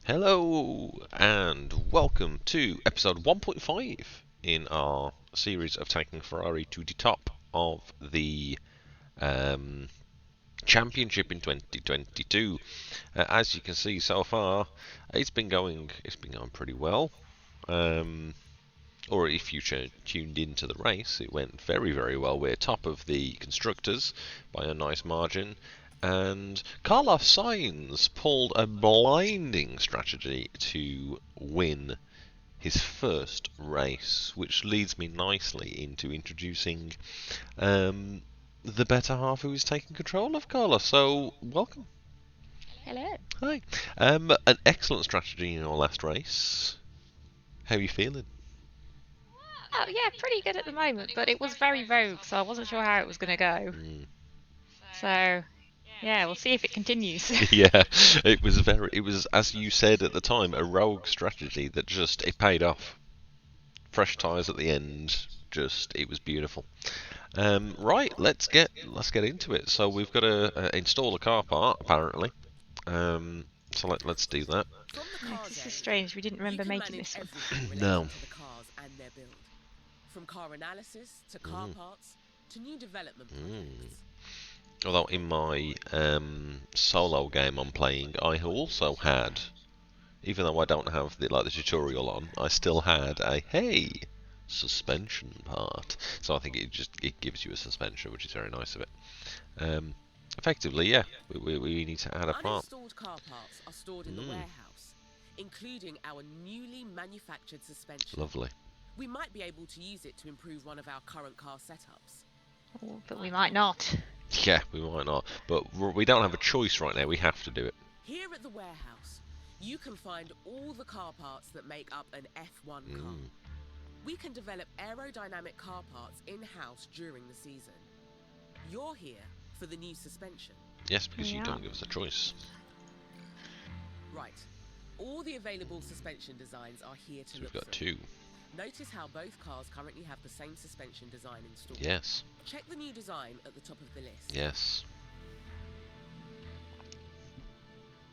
Hello and welcome to episode 1.5 in our series of taking Ferrari to the top of the championship in 2022. As you can see so far, it's been going pretty well. Or if you tuned into the race, it went very, very well. We're top of the constructors by a nice margin. And Carlos Sainz pulled a blinding strategy to win his first race, which leads me nicely into introducing the better half who is taking control of Carlos. So, welcome. Hello. Hi. An excellent strategy in your last race. How are you feeling? Oh yeah, pretty good at the moment, but it was very rogue, so I wasn't sure how it was going to go. So, yeah, we'll see if it continues. Yeah, it was, as you said at the time, a rogue strategy that it paid off. Fresh tyres at the end, it was beautiful. Right, let's get into it. So we've got to install a car part apparently. So let's do that. This is strange. We didn't remember making this one. No. From car analysis to car parts to new development projects. Although in my solo game I'm playing, I also had, even though I don't have the tutorial on, I still had a suspension part. So I think it gives you a suspension, which is very nice of it. Effectively, yeah, we need to add a part. Uninstalled car parts are stored in the warehouse, including our newly manufactured suspension. Lovely. We might be able to use it to improve one of our current car setups. Oh, but we might not. Yeah, we might not. But we don't have a choice right now. We have to do it. Here at the warehouse, you can find all the car parts that make up an F1 car. We can develop aerodynamic car parts in-house during the season. You're here for the new suspension. Yes, because you don't give us a choice. Right. All the available suspension designs are here to look We've got through. two. Notice how both cars currently have the same suspension design installed. Yes. Check the new design at the top of the list. Yes.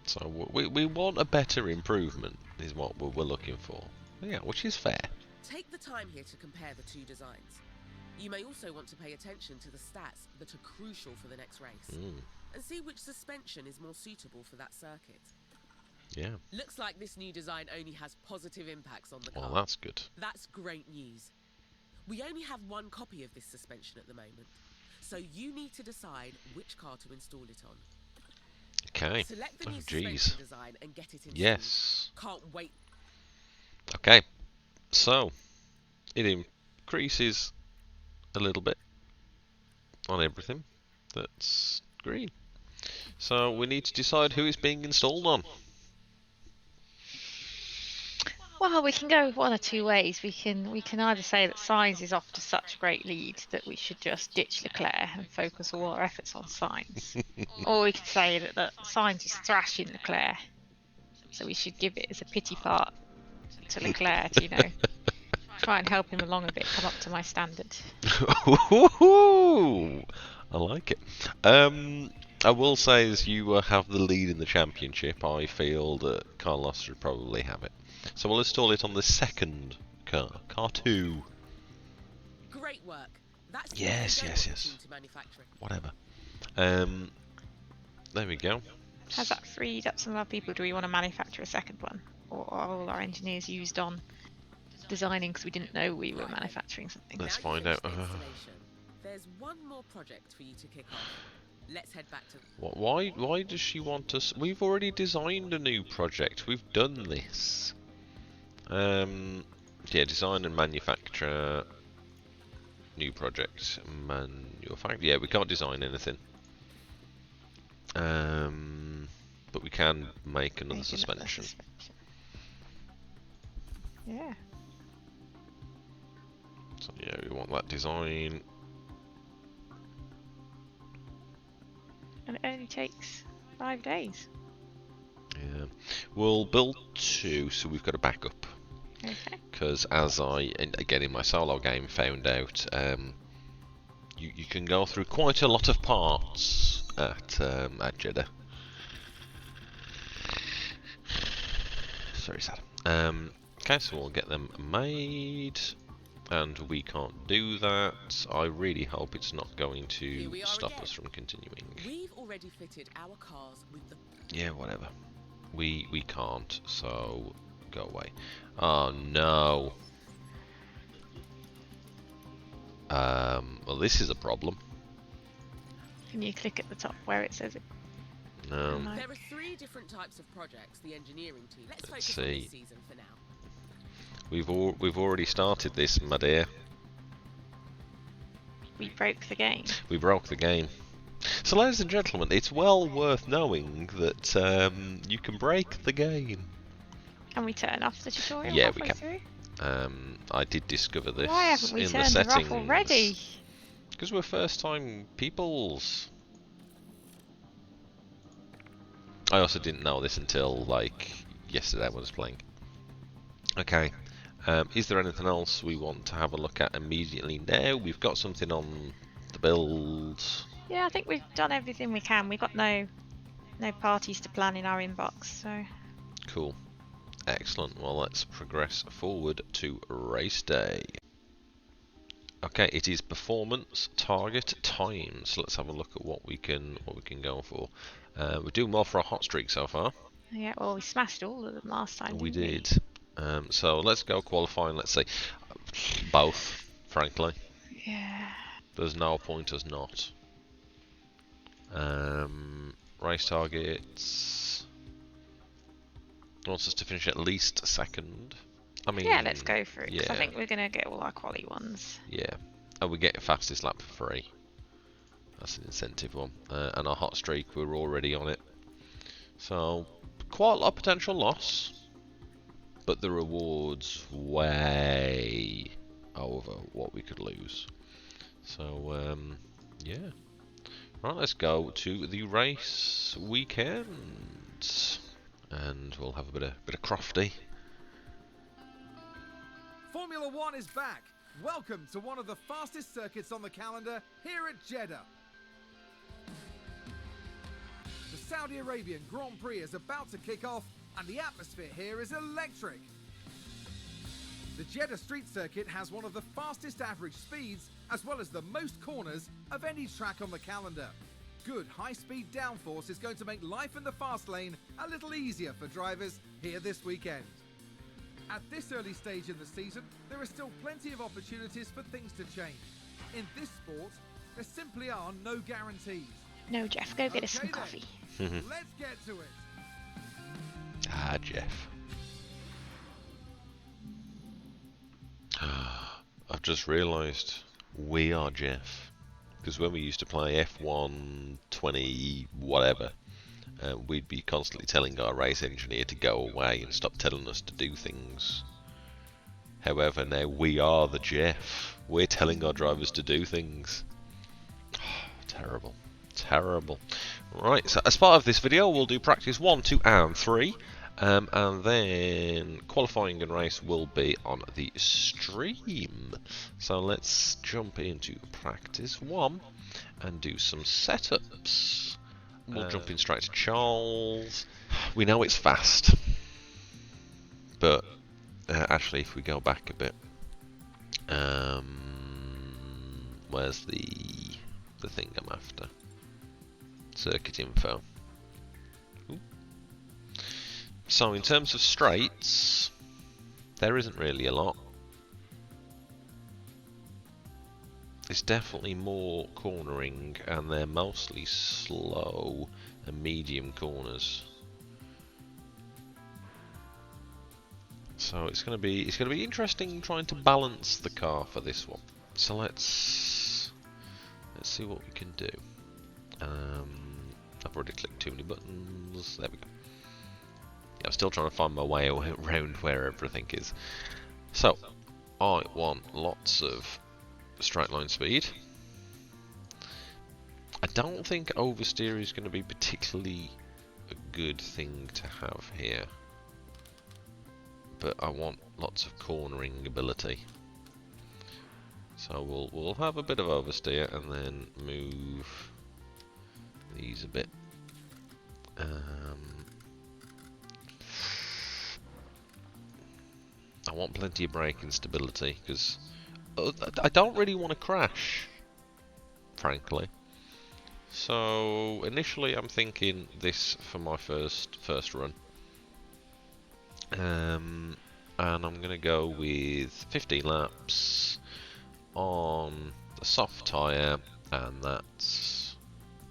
So we want a better improvement, is what we're looking for. Yeah, which is fair. Take the time here to compare the two designs. You may also want to pay attention to the stats that are crucial for the next race, and see which suspension is more suitable for that circuit. Yeah. Looks like this new design only has positive impacts on the car. Well, that's good. That's great news. We only have one copy of this suspension at the moment, so you need to decide which car to install it on. Okay. Select the new Jeez. suspension design and get it installed. Yes. Can't wait. Okay. So it increases a little bit on everything that's green. So we need to decide who it's being installed on. Well, we can go one or two ways. We can either say that Sainz is off to such a great lead that we should just ditch Leclerc and focus all our efforts on Sainz. Or we could say that Sainz is thrashing Leclerc, so we should give it as a pity part to Leclerc to, try and help him along a bit, come up to my standard. I like it. I will say, as you have the lead in the championship, I feel that Carlos should probably have it. So we'll install it on the second car, car 2. Great work. That's Yes. to manufacture it. Whatever. There we go. Has that freed up some of our people? Do we want to manufacture a second one? Or are all our engineers used on designing because we didn't know we were manufacturing something? Let's Now you've find out. finished the installation. There's one more project for you to kick off. Let's head back to... Why does she want us? We've already designed a new project. We've done this. Yeah, design and manufacture new project. Yeah, we can't design anything. But we can make another suspension. Yeah. So yeah, we want that design. And it only takes 5 days. Yeah, we'll build 2, so we've got a backup. Okay. Because as I, again in my solo game, found out, you can go through quite a lot of parts at Jeddah. very sad. Okay, so we'll get them made, and we can't do that. I really hope it's not going to stop us from continuing. We've already fitted our cars with the... Yeah, whatever. We can't, so go away. Oh no. Well, this is a problem. Can you click at the top where it says it? No. There are 3 different types of projects the engineering team. Let's focus Let's on see. this season for now. We've already started this, my dear. We broke the game. We broke the game. So, ladies and gentlemen, it's well worth knowing that you can break the game. Can we turn off the tutorial Yeah, we halfway can. through? I did discover this Why haven't we in the turned her settings. off already? Because we're first-time peoples. I also didn't know this until, like, yesterday when I was playing. Okay. Is there anything else we want to have a look at immediately now? We've got something on the build. Yeah, I think we've done everything we can. We've got no parties to plan in our inbox, so... Cool. Excellent. Well, let's progress forward to race day. Okay, it is performance target time. So let's have a look at what we can go for. We're doing well for a hot streak so far. Yeah, well, we smashed all of them last time, We didn't did. So let's go qualifying. Let's see. Both, frankly. Yeah. There's no point us not. Race targets. Wants us to finish at least second. I mean, Yeah, let's go for it. 'Cause yeah. I think we're going to get all our quali ones. Yeah. And we get fastest lap for free. That's an incentive one. And our hot streak, we're already on it. So, quite a lot of potential loss. But the rewards way over what we could lose. So, yeah. Right, let's go to the race weekend. And we'll have a bit of crofty. Formula One is back. Welcome to one of the fastest circuits on the calendar here at Jeddah. The Saudi Arabian Grand Prix is about to kick off and the atmosphere here is electric. The Jeddah Street Circuit has one of the fastest average speeds as well as the most corners of any track on the calendar. Good high-speed downforce is going to make life in the fast lane a little easier for drivers here this weekend. At this early stage in the season, there are still plenty of opportunities for things to change. In this sport, there simply are no guarantees. No, Jeff, go get us some Okay then. coffee. Let's get to it. Ah, Jeff. I've just realised we are Jeff. Because when we used to play F1 20 whatever, we'd be constantly telling our race engineer to go away and stop telling us to do things. However, now we are the Jeff. We're telling our drivers to do things. Terrible. Terrible. Right, so as part of this video, we'll do practice 1, 2, and 3. And then qualifying and race will be on the stream. So let's jump into practice 1 and do some setups. We'll jump in straight to Charles. We know it's fast, but actually, if we go back a bit, where's the thing I'm after? Circuit info. Ooh. So in terms of straights, there isn't really a lot. It's definitely more cornering, and they're mostly slow and medium corners. So it's going to be interesting trying to balance the car for this one. So let's see what we can do. I've already clicked too many buttons. There we go. Yeah, I'm still trying to find my way around where everything is. So I want lots of straight line speed. I don't think oversteer is going to be particularly a good thing to have here, but I want lots of cornering ability. So we'll have a bit of oversteer and then move these a bit. want plenty of braking stability, because I don't really want to crash, frankly. So initially I'm thinking this for my first run. And I'm going to go with 15 laps on the soft tyre, and that's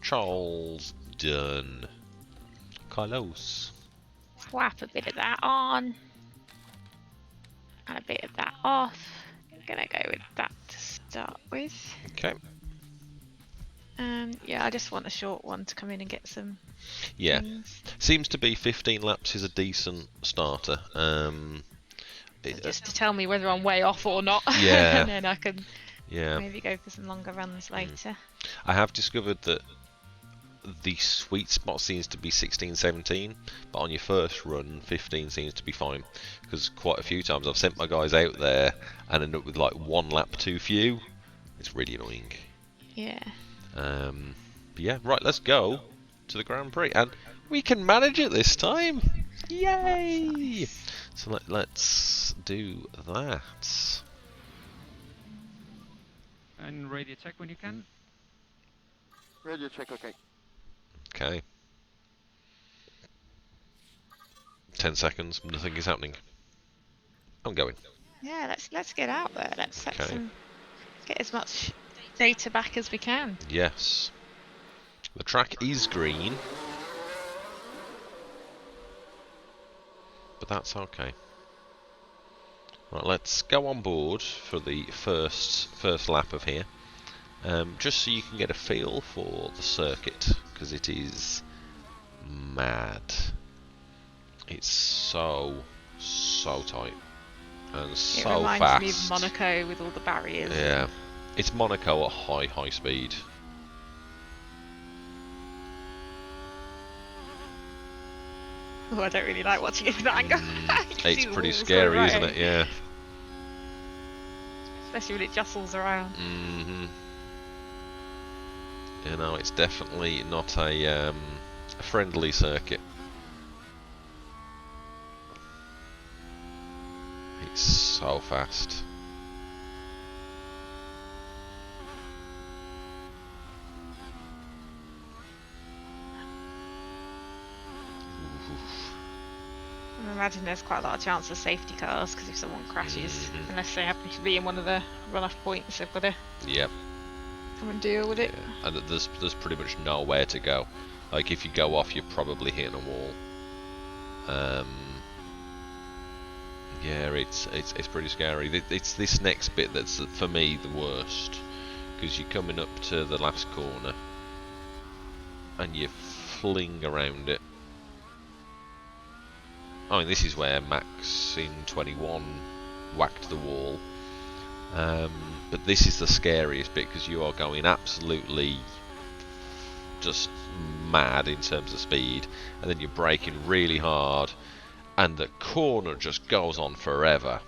Charles Dunn. Carlos. Swap a bit of that on. And a bit of that off. Gonna go with that to start with. Okay. Yeah, I just want a short one to come in and get some Yeah. things. Seems to be 15 laps is a decent starter. Just to tell me whether I'm way off or not. Yeah. And then I can Yeah. maybe go for some longer runs later. I have discovered that the sweet spot seems to be 16, 17, but on your first run, 15 seems to be fine. Because quite a few times I've sent my guys out there and end up with like 1 lap too few. It's really annoying. Yeah. But yeah, right, let's go to the Grand Prix. And we can manage it this time! Yay! Nice. So let's do that. And radio check when you can. Radio check, okay. Okay. 10 seconds, nothing is happening. I'm going. Yeah, let's get out there. Let's set Okay. get as much data back as we can. Yes. The track is green. But that's okay. Right, let's go on board for the first lap of here. Just so you can get a feel for the circuit, because it is mad. It's so tight and so It reminds fast. me of Monaco with all the barriers. Yeah, it's Monaco at high speed. Oh, I don't really like watching it from that angle. You can see It's the pretty walls scary, going isn't right. it? Yeah. Especially when it jostles around. You know, it's definitely not a friendly circuit. It's so fast. I imagine there's quite a lot of chance of safety cars, because if someone crashes, Mhm. unless they happen to be in one of the run-off points, they've got to Yep. come and deal with it. Yeah. And there's pretty much nowhere to go. Like if you go off, you're probably hitting a wall. Yeah, it's pretty scary. It's this next bit that's for me the worst, because you're coming up to the last corner and you fling around it. I mean, this is where Max in 21 whacked the wall. But this is the scariest bit, because you are going absolutely just mad in terms of speed, and then you're braking really hard, and the corner just goes on forever.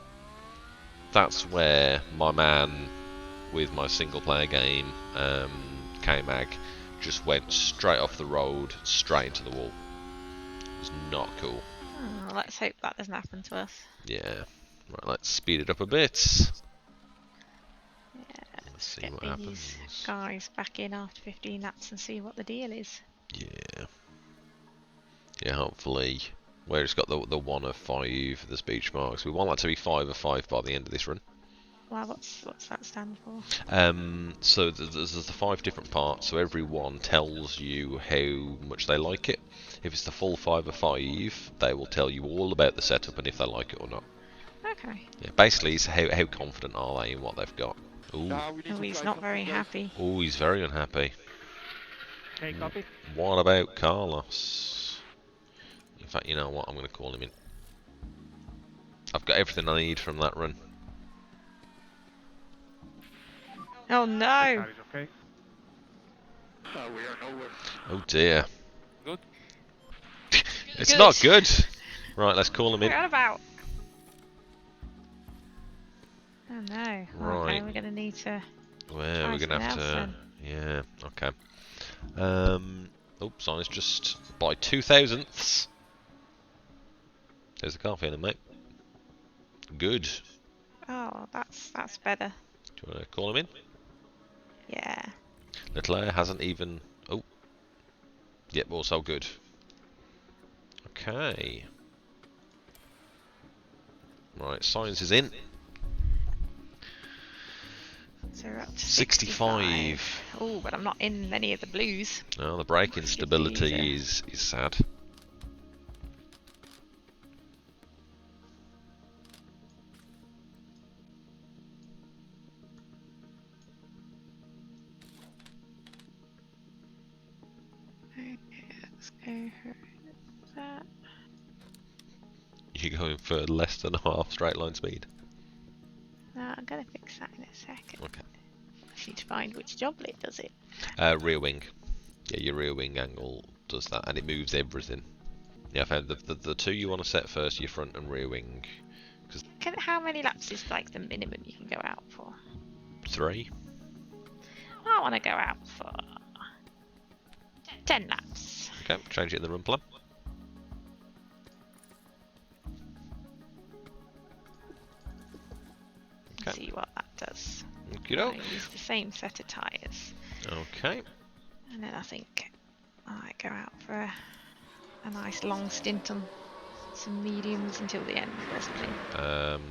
That's where my man with my single player game, K-Mag, just went straight off the road, straight into the wall. It was not cool. Oh, let's hope that doesn't happen to us. Yeah. Right, let's speed it up a bit. Yeah, Let's see get what these happens. guys back in after 15 laps and see what the deal is. Yeah. Yeah, hopefully. Where it's got the 1 of 5, the speech marks. We want that to be 5 of 5 by the end of this run. Well, what's that stand for? So there's the 5 different parts, so every one tells you how much they like it. If it's the full 5 of 5, they will tell you all about the setup and if they like it or not. Okay. Yeah, basically, it's how confident are they in what they've got. Ooh. Oh, he's not very happy. Oh, he's very unhappy. Okay, copy. What about Carlos? In fact, you know what? I'm going to call him in. I've got everything I need from that run. Oh no! Car is okay. We are nowhere. Oh dear. Good. It's Good. not good. Right, let's call him in. Forgot about. Oh no. Okay, Right. we're gonna need to. Well, Try we're gonna have something to. else Yeah. Okay. Oops, I was just by 2 thousandths. There's the car feeling, mate. Good. Oh, that's better. Do you want to call him in? Yeah. Leclerc hasn't even... Oh. Yep, also good. Okay. Right, Science is in. So we're up to 65. Oh, but I'm not in any of the blues. Well, the braking Should be stability easier. is sad. Okay, let's go for that. You're going for less than half straight line speed. No, I'm gonna fix that in a second. Okay. I just need to find which joblet does it. Rear wing. Yeah, your rear wing angle does that, and it moves everything. Yeah, I found the two you want to set first, your front and rear wing. How many laps is like the minimum you can go out for? 3. I want to go out for 10 laps. Okay, change it in the run plan. Okay. See what that does. Okie I doke. use the same set of tyres. Okay. And then I think I might go out for a nice long stint on some mediums until the end or something.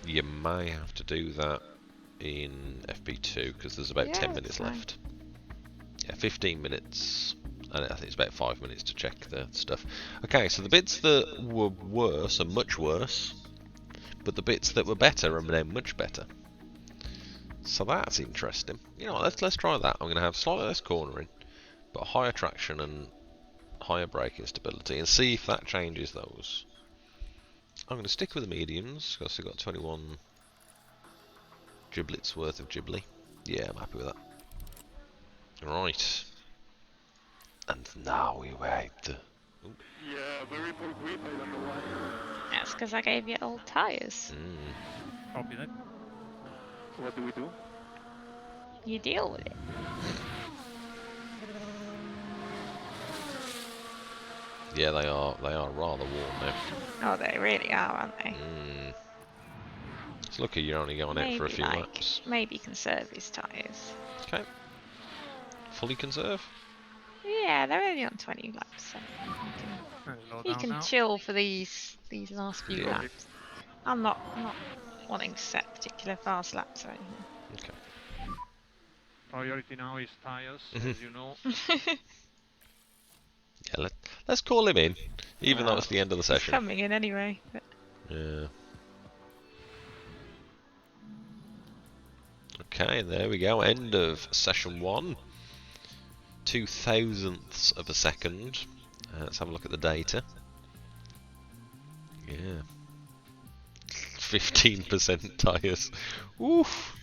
You may have to do that in FP2 because there's about Yeah, 10 that's minutes fine. left. Yeah, 15 minutes. And I think it's about 5 minutes to check the stuff. Okay, so the bits that were worse are much worse, but the bits that were better are now much better. So that's interesting. You know what, let's try that. I'm going to have slightly less cornering, but higher traction and higher braking stability, and see if that changes those. I'm going to stick with the mediums because I've got 21 giblets worth of Ghibli. Yeah, I'm happy with that. Right. And now we wait. Yeah, very full grip, I don't know why. That's because I gave you old tyres. Copy that. What do we do? You deal with it. Yeah, they are rather warm now. Oh, they really are, aren't they? It's lucky you're only going out for a Maybe few like, laps. maybe conserve his tyres. Okay. Fully conserve. Yeah, they're only on 20 laps, so you can chill for these last few Yeah. laps. I'm not wanting to set particular fast laps or anything. Okay. Priority now is tires, Mhm. as you know. Yeah, let's call him in, even though it's the end of the He's session. coming in anyway. But Yeah. Okay, there we go. End of session 1. 0.002 of a second. Let's have a look at the data. Yeah. 15% tyres. Oof.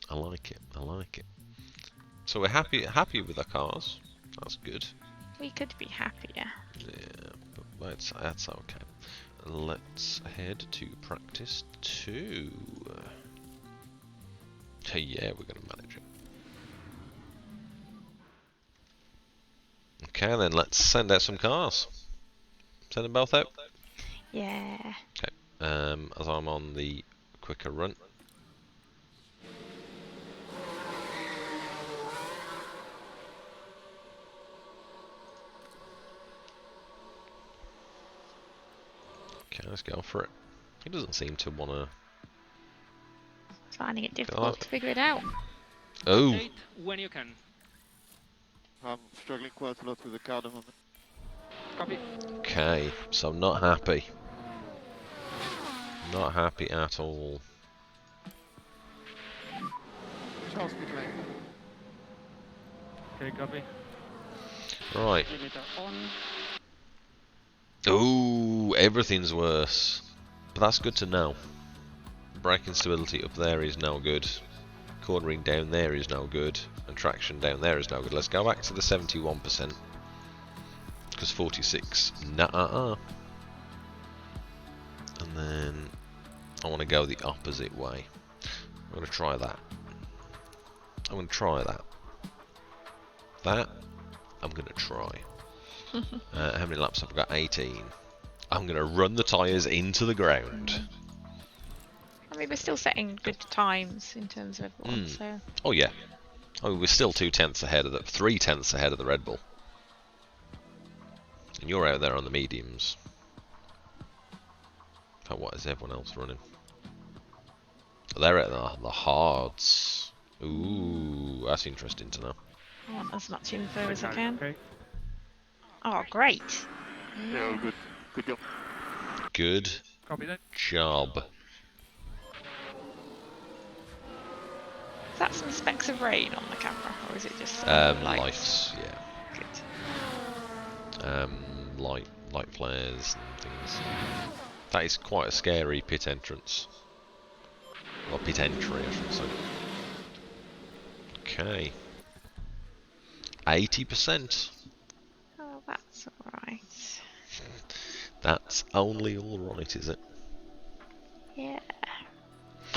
I like it. I like it. So we're happy with our cars. That's good. we could be happier. Yeah, but that's okay. Let's head to practice 2. Hey, yeah, we're going to manage it. Okay, then let's send out some cars. Send them both out. Yeah. Okay. As I'm on the quicker run. Okay, let's go for it. He doesn't seem to want to... Finding it difficult to figure it out. Oh! Update when you can. I'm struggling quite a lot with the car at the moment. Copy. Okay, so I'm not happy. Not happy at all. Charles pit lane. Okay, copy. Right. Limiter on. Ooh, everything's worse. But that's good to know. Braking stability up there is now good. Cornering down there is now good. And traction down there is now good. Let's go back to the 71%. Because 46, nah. And then I want to go the opposite way. I'm going to try that. I'm going to try that. That, I'm going to try. How many laps have I got? 18. I'm going to run the tyres into the ground. I mean, we're still setting good times in terms of everyone, so... Oh yeah. Oh, we're still 3 tenths ahead of the Red Bull. And you're out there on the mediums. Oh, what is everyone else running? They're at the hards. Ooh, that's interesting to know. I want as much info as I can. Okay. Oh, great. Yeah, good. Good job. Good Copy that. job. Is that some specks of rain on the camera, or is it just Lights, yeah. Good. Light flares and things. That is quite a scary pit entrance. Or pit entry, I should say. Okay. 80%. Oh, that's alright. That's only alright, is it? Yeah.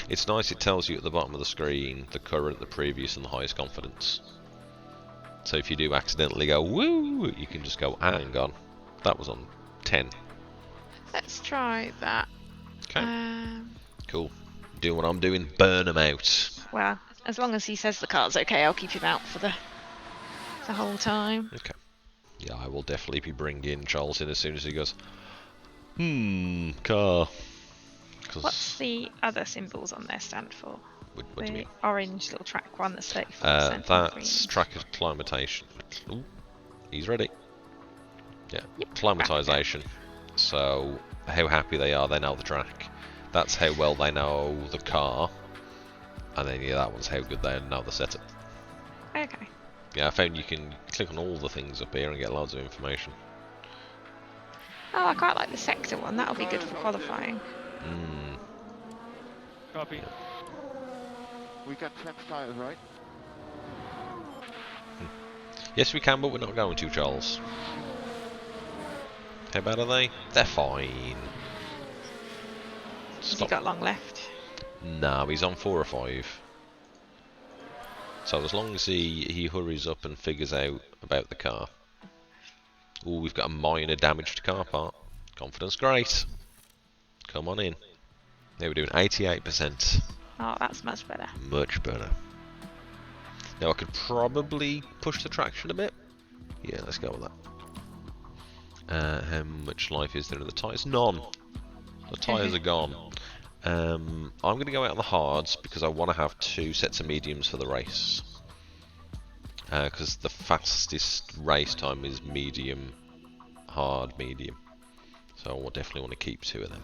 It's nice it tells you at the bottom of the screen the current, the previous and the highest confidence. So if you do accidentally go woo, you can just go hang on. That was on 10. Let's try that. Okay. Cool. Do what I'm doing, burn them out. Well, as long as he says the car's okay, I'll keep him out for the whole time. Okay. Yeah, I will definitely be bringing Charles in as soon as he goes, car. What's the other symbols on there stand for? What do you The mean? orange little track one that's 34%. That's track acclimatation. Ooh, he's ready. Yeah, Yep, acclimatization. So, how happy they are, they know the track. That's how well they know the car. And then, yeah, that one's how good they know the setup. Okay. Yeah, I found you can click on all the things up here and get loads of information. Oh, I quite like the sector one. That'll be good for qualifying. Copy. We got 10 tires, right? Yes, we can, but we're not going to, Charles. How bad are they? They're fine. Has he got long left? No, he's on 4 or 5. So as long as he hurries up and figures out about the car. Ooh, we've got a minor damaged car part. Confidence great. Come on in. Now we're doing 88%. Oh, that's much better. Much better. Now I could probably push the traction a bit. Yeah, let's go with that. How much life is there in the tyres? None. The tyres are gone. I'm going to go out on the hards because I want to have 2 sets of mediums for the race. Because the fastest race time is medium, hard, medium. So I will definitely want to keep 2 of them.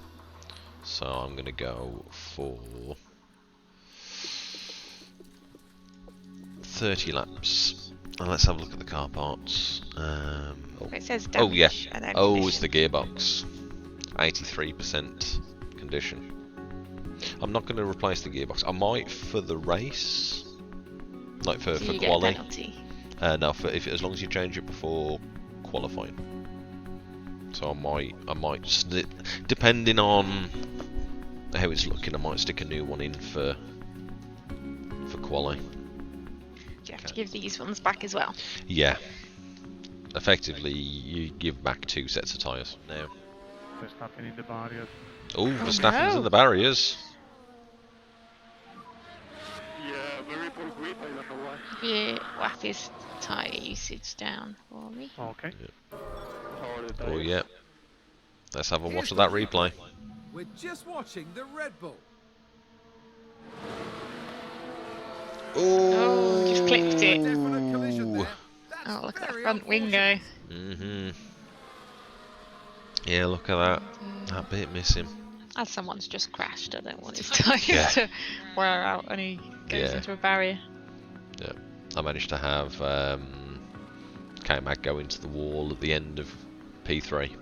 So I'm going to go for 30 laps. And let's have a look at the car parts. It says Oh yeah. damage and then Oh, condition. it's the gearbox. 83% condition. I'm not going to replace the gearbox. I might for the race, like for Do you quali. get a penalty? No, as long as you change it before qualifying. So I might depending on how it's looking, I might stick a new one in for quali. Do you have to give these ones back as well? Yeah. Effectively, you give back 2 sets of tyres now. Verstappen in the barriers. Oh, Verstappen's no. in the barriers. Yeah, very poor grip, I don't know why. Yeah, whack his tyre usage down for me. Okay. How are the Oh tires? yeah. Let's have a watch Here's of that the replay. We're just watching the Red Bull. Oh, just clipped it. Definite collision there. That's Oh, look at that very front wing go. unfortunate. Yeah, look at that. That bit missing. As someone's just crashed, I don't want his tyres Yeah. to wear out and he goes Yeah. into a barrier. Yeah. I managed to have K-Mag go into the wall at the end of P3,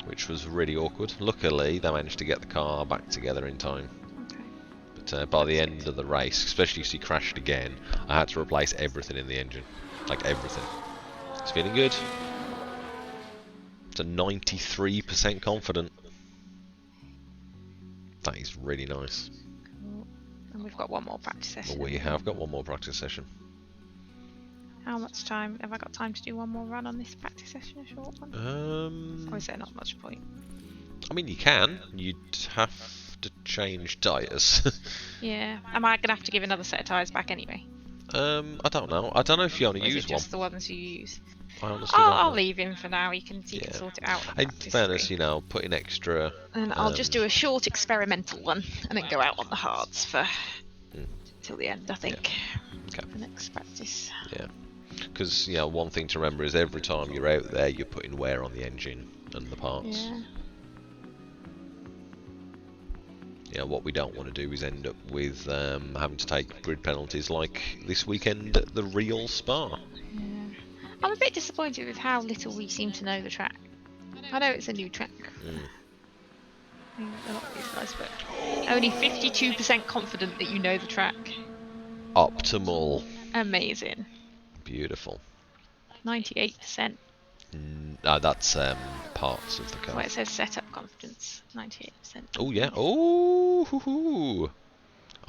which was really awkward. Luckily, they managed to get the car back together in time. Okay. But by the end of the race, especially as he crashed again, I had to replace everything in the engine. Like everything. It's feeling good. It's a 93% confident. That is really nice. Cool. And we've got one more practice session. We have got one more practice session. How much time have I got? Time to do one more run on this practice session, a short one? Or is there not much point? I mean, you can. You'd have to change tyres. Yeah. Am I gonna have to give another set of tyres back anyway? I don't know. I don't know if you only Or is use it just the ones you use? one. I honestly don't I'll know. leave him for now. You can sort it out. In fairness, you know, putting extra. And I'll just do a short experimental one and then go out on the hards for till the end, I think. Okay. The next practice. Yeah. Because, you know, one thing to remember is every time you're out there, you're putting wear on the engine and the parts. Yeah. You know, what we don't want to do is end up with having to take grid penalties like this weekend at the real Spa. Yeah. I'm a bit disappointed with how little we seem to know the track. I know it's a new track. A lot of these guys, but only 52% confident that you know the track. Optimal. Amazing. Beautiful. 98%. That's parts of the car. Well, it says setup confidence. 98%. Oh yeah. Oh, hoo, hoo.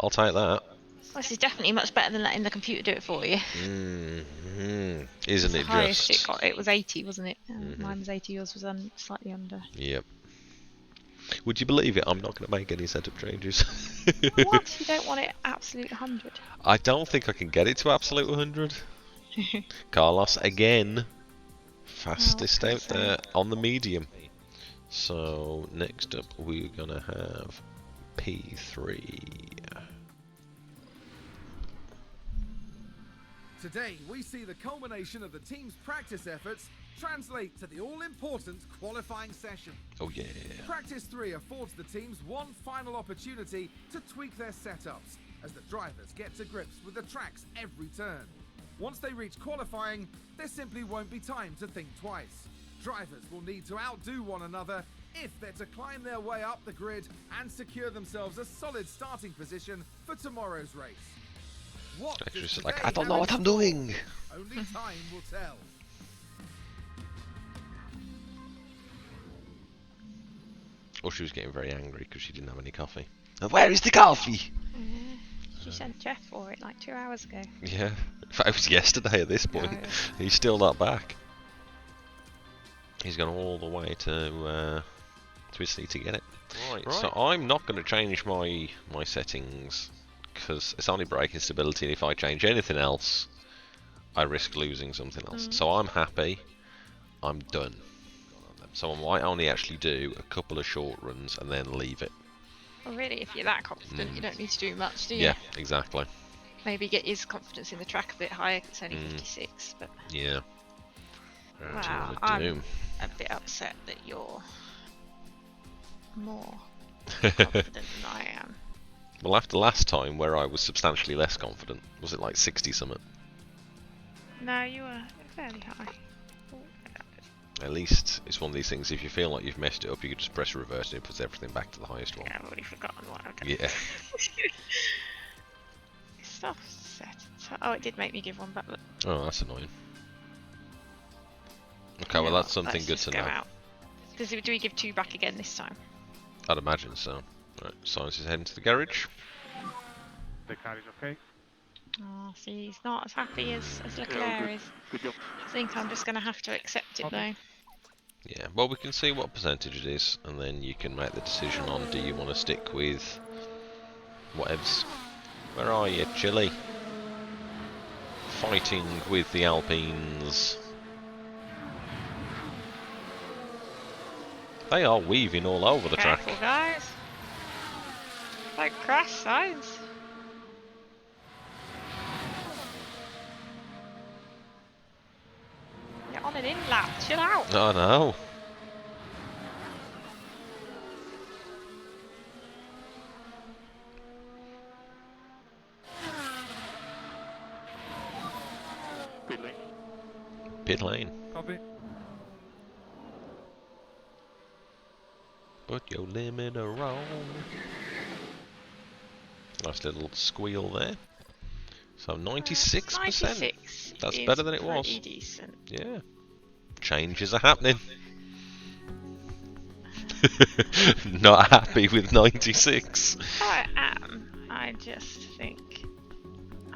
I'll take that. Well, this is definitely much better than letting the computer do it for you. Isn't The it highest just? it got, it was 80, wasn't it? Mine was 80. Yours was slightly under. Yep. Would you believe it? I'm not going to make any setup changes. What? You don't want it absolute 100? I don't think I can get it to absolute 100. Carlos again, fastest out there on the medium. So next up we're gonna have P3. Today, we see the culmination of the team's practice efforts translate to the all-important qualifying session. Oh yeah. Practice 3 affords the teams one final opportunity to tweak their setups as the drivers get to grips with the tracks every turn. Once they reach qualifying, there simply won't be time to think twice. Drivers will need to outdo one another if they're to climb their way up the grid and secure themselves a solid starting position for tomorrow's race. What It's does just today like, I don't have know in what I'm store? doing. Only time will tell. Oh, she was getting very angry because she didn't have any coffee. Where is the coffee? She sent Jeff for it like 2 hours ago. Yeah. In fact, it was yesterday at this point. Oh. He's still not back. He's gone all the way to his seat to get it. Right. So I'm not going to change my settings because it's only braking stability, and if I change anything else, I risk losing something else. So I'm happy. I'm done. So I might only actually do a couple of short runs and then leave it. Well, really, if you're that confident, you don't need to do much, do you? Yeah, exactly. Maybe get his confidence in the track a bit higher. It's only 56, but Yeah. wow, I'm a bit upset that you're more confident than I am. Well, after last time where I was substantially less confident, was it like 60 something? No, you were fairly high. At least it's one of these things, if you feel like you've messed it up, you can just press reverse and it puts everything back to the highest one. Yeah, I've already forgotten what I've done. Yeah. Stuff set. Oh, it did make me give one back. Look. Oh, that's annoying. Okay, well that's something good to know. Out. Do we give 2 back again this time? I'd imagine so. Right, Science is heading to the garage. The car is okay. Oh, see, he's not as happy as Leclerc is. Good job. I think I'm just going to have to accept it though. Yeah, well we can see what percentage it is, and then you can make the decision on do you want to stick with whatevs. Where are you, Chile? Fighting with the Alpines. They are weaving all over the Careful, track. guys. Like crash signs. You're on an in lap. Chill out. I know. Pit lane. Pit lane. Copy. Put your limit around. Nice little squeal there. So 96%. 96 That's is better than it was. pretty decent. Yeah. Changes are happening. Not happy with 96. I am. I just think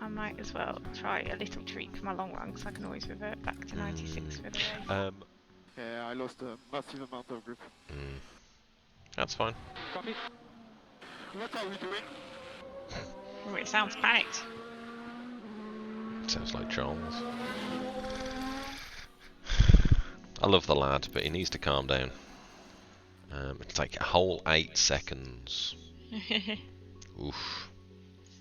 I might as well try a little tweak for my long run, because I can always revert back to 96 for the race. Yeah, I lost a massive amount of grip. That's fine. Copy. What are we doing? Oh, it sounds panicked. Sounds like Charles. I love the lad, but he needs to calm down. It's like a whole 8 seconds. Oof.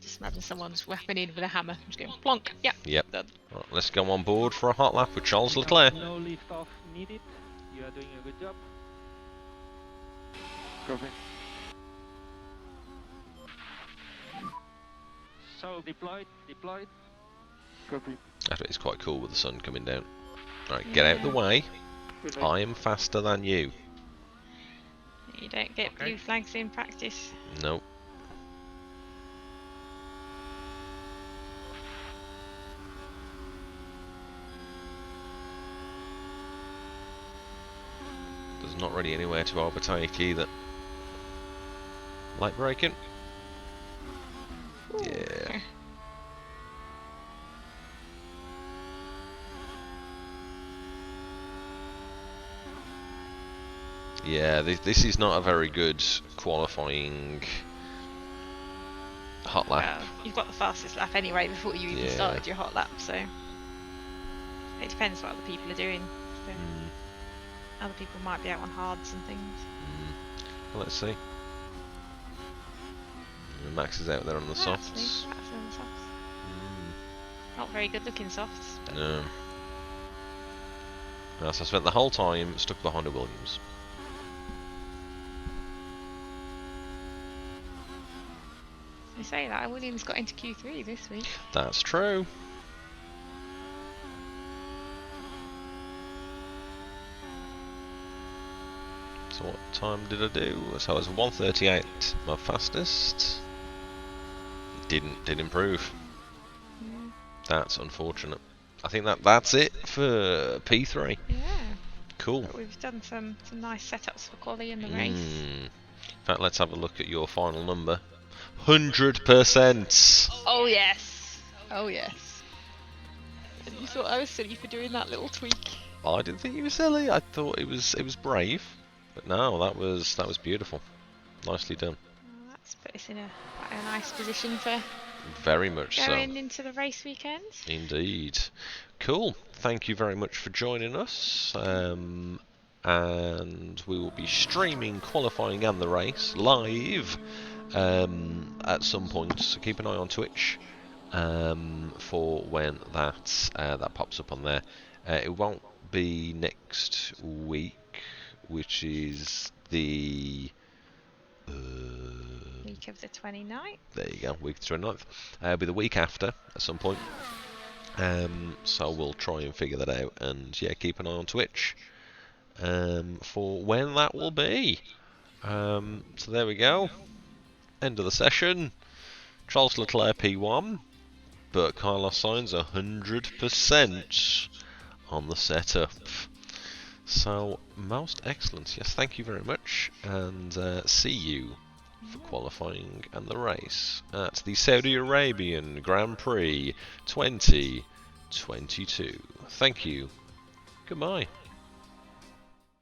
Just imagine someone just whapping in with a hammer. Just going plonk. Yeah. Yep. Done. Right, let's go on board for a hot lap with Charles Leclerc. No lift off needed. You are doing a good job. Copy. So deployed. Copy. It's quite cool with the sun coming down. Right, get out of the way. Good night. I am faster than you. You don't get Okay. blue flags in practice. Nope. There's not really anywhere to overtake either. Light braking. Yeah. Yeah, this is not a very good qualifying hot lap. You've got the fastest lap anyway before you even Yeah. started your hot lap, so it depends what other people are doing. So other people might be out on hards and things. Well, let's see. Max is out there on the Actually, softs. that's on the softs. Not very good looking softs. But No. No, so I spent the whole time stuck behind a Williams. they say that Williams got into Q3 this week. That's true. So what time did I do? So I was 1:38, my fastest. Didn't improve. Yeah. That's unfortunate. I think that's it for P3. Yeah. Cool. But we've done some nice setups for quali in the race. In fact, let's have a look at your final number. 100%. Oh yes. Oh yes. And you thought I was silly for doing that little tweak. I didn't think you were silly. I thought it was brave, but no, that was beautiful. Nicely done. Well, that's put us in quite a nice position for Very much so. going into the race weekend. Indeed. Cool. Thank you very much for joining us. And we will be streaming qualifying and the race live at some point. So keep an eye on Twitch for when that pops up on there. It won't be next week, which is the Week of the 29th. there you go, week 29th. It'll be the week after at some point. So we'll try and figure that out, and yeah, keep an eye on Twitch for when that will be. So there we go. End of the session. Charles Leclerc P1, but Carlos Sainz 100% on the setup. So most excellent. Yes, thank you very much, and see you for qualifying and the race at the Saudi Arabian Grand Prix 2022. Thank you. Goodbye.